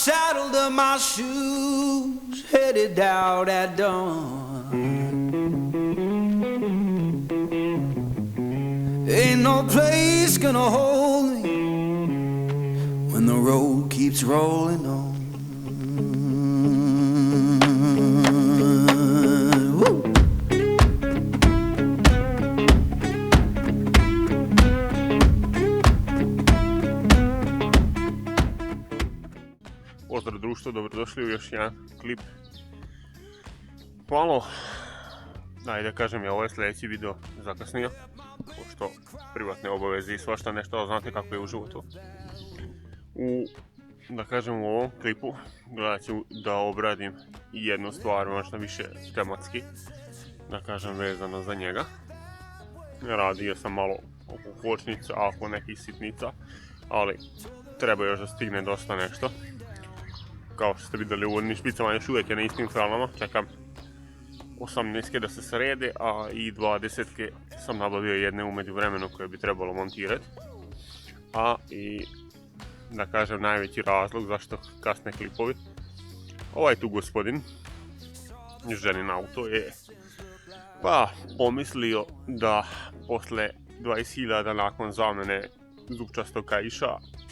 saddled up my shoes, headed out at dawn. Ain't no place gonna hold me when the road keeps rolling on. Woo! Pozdrav društvo, dobrodošli u još jedan klip. Malo, da kažem, je ovaj sljedeći video zakasnio, pošto privatne obaveze i svašta nešto, ali znate kako je u životu. U ovom klipu gledat ću da obradim jednu stvar, možda više tematski, da kažem, vezano za njega. Radio sam malo oko kočnica, oko nekih sitnica, ali treba još da stigne dosta nešto. Kao što ste vidjeli, uvodni špicama još uvijek je na istim hranama, čekam 18 da se srede, a i 20 sam nabavio jedne u međuvremenu koje bi trebalo montirati. A i da kažem najveći razlog zašto kasne klipovi. Ovaj tu gospodin, ženin auto, je pomislio da posle 20.000 nakon zamjene zupčastog kaiša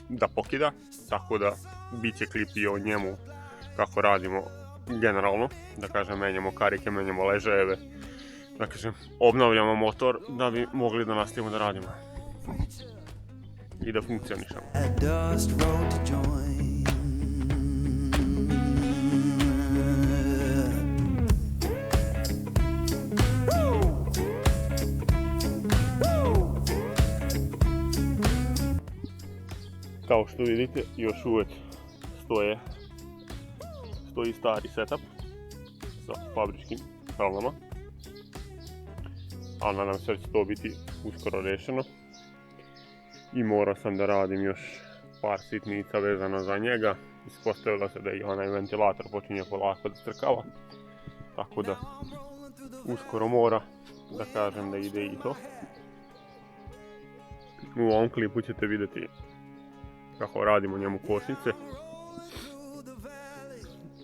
da pokida, tako da bit će klip i o njemu kako radimo generalno, da kažem, menjamo karike, menjamo ležajeve, da kažem, obnavljamo motor da bi mogli da nastavimo da radimo i da funkcionišemo. Kao što vidite, još uvijek stoji stari setup sa fabričkim hranama, ali nadam se da će to biti uskoro rešeno. I morao sam da radim još par sitnica vezano za njega. Ispostavilo se da i onaj ventilator počinje polako da crkava, tako da uskoro mora, da kažem, da ide i to. U ovom klipu ćete vidjeti kako radimo njemu kočnice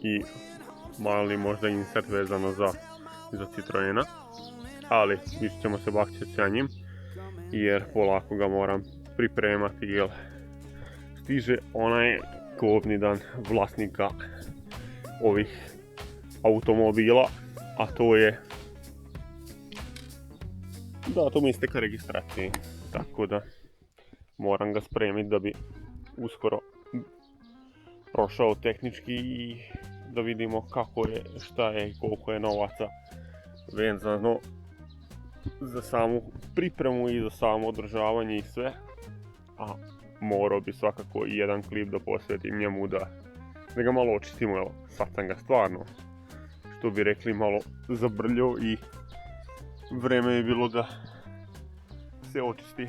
i mali možda insert vezano za Citroena, ali više ćemo se bakćeti sa njim jer polako ga moram pripremati jer stiže onaj kobni dan vlasnika ovih automobila, a to je datum isteka registracije, tako da moram ga spremiti da bi uskoro prošao tehnički i da vidimo kako je, šta je i koliko je novaca vezano za samu pripremu i za samo održavanje i sve. A morao bi svakako i jedan klip da posvetim njemu da ga malo očistimo, evo, sad sam ga stvarno, što bi rekli, malo zabrljao i vreme je bilo da se očisti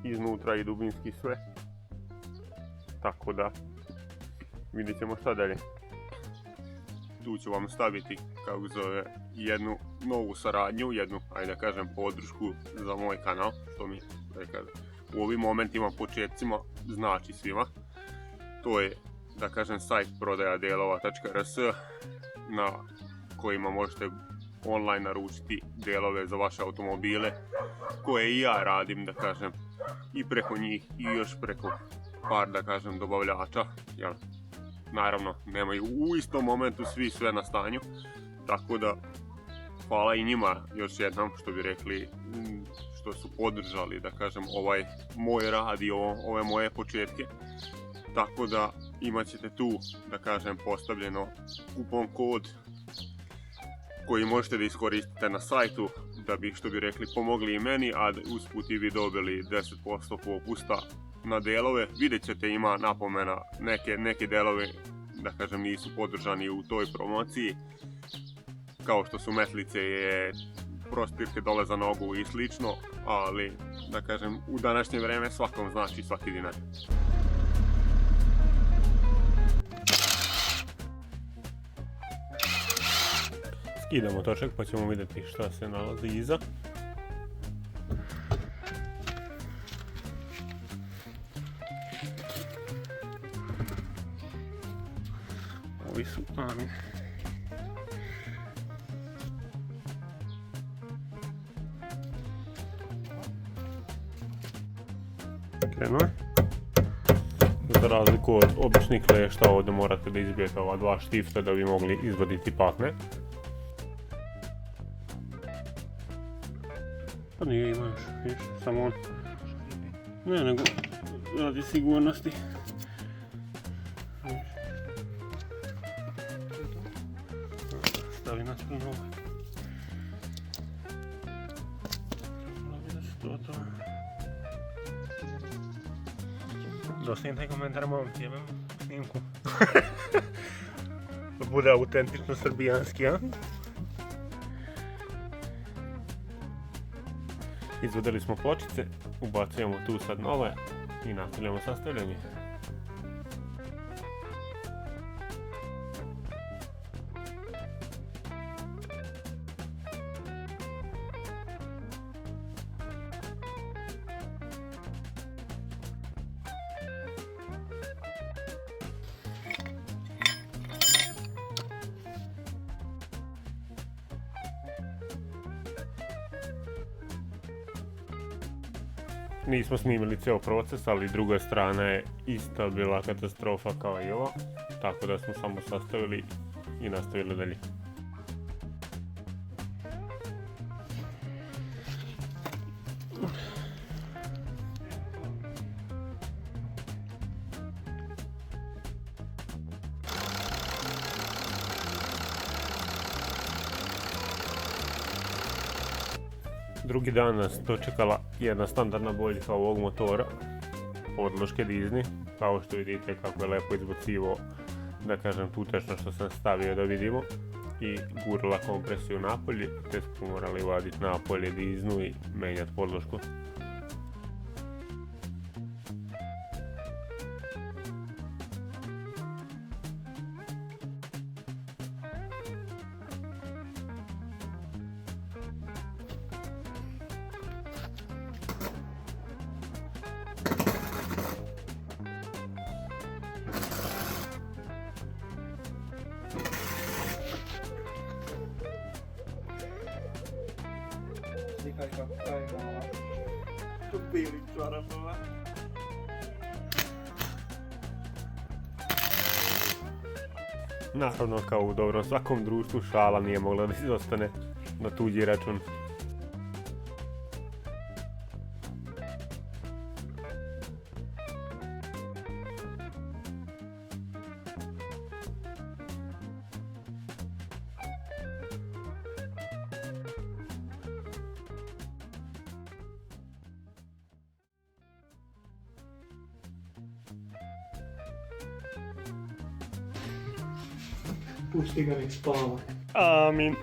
iznutra i dubinski sve. Tako da vidjet ćemo šta dalje. Tu ću vam staviti, kako zove, jednu novu saradnju, jednu, ajde da kažem, podršku za moj kanal, što mi, da kažem, u ovim momentima, početcima, znači svima. To je, da kažem, sajt prodajadelova.rs na kojima možete online naručiti delove za vaše automobile, koje i ja radim, da kažem, i preko njih i još preko par, da kažem, dobavljača, jel? Naravno, nemaju u istom momentu svi sve na stanju, tako da hvala i njima još jednom, što bi rekli, što su podržali, da kažem, ovaj moj rad i ove moje početke. Tako da imat ćete tu, da kažem, postavljeno kupon kod koji možete da iskoristite na sajtu da bi, što bi rekli, pomogli i meni, a usput i vi dobili 10% popusta na delove. Vidjet ćete, ima napomena, neke delove, da kažem, nisu podržani u toj promociji, kao što su metlice, prostirke dole za nogu i slično, ali, da kažem, u današnje vreme svakom znači svaki dinar. Skidamo točak pa ćemo vidjeti šta se nalazi iza. Ovi su, amin. Krenuo je. Za razliku od običnih klešta, ovdje morate da izbijete ova dva štifta da bi mogli izvaditi pakne. Pa nije, ima još, vidiš, samo on. Ne, nego radi sigurnosti. Stavi naspram ovaj. Trebalo bi da se to. Dosta taj komentar momci, jebem snimku. Da bude autentično srbijanski, a? Izvadili smo pločice, ubacujemo tu sad nove i nastavljamo sastavljanje. Nismo snimili cijel proces, ali druga strana je ista bila katastrofa kao i ovo, tako da smo samo sastavili i nastavili dalje. Drugi dan nas dočekala jedna standardna boljka ovog motora, podloške Disney, kao što vidite kako je lepo izbacivo, da kažem, tutečno što sam stavio da vidimo, i gurala kompresiju napolje, te smo morali vaditi napolje Disneyu i menjati podlošku. Slikaj kako stavimo Tu bili čorapova. Naravno, kao u dobrom svakom društvu, šala nije mogla da izostane na tuđi račun. Pusti ga nek spava. Amin.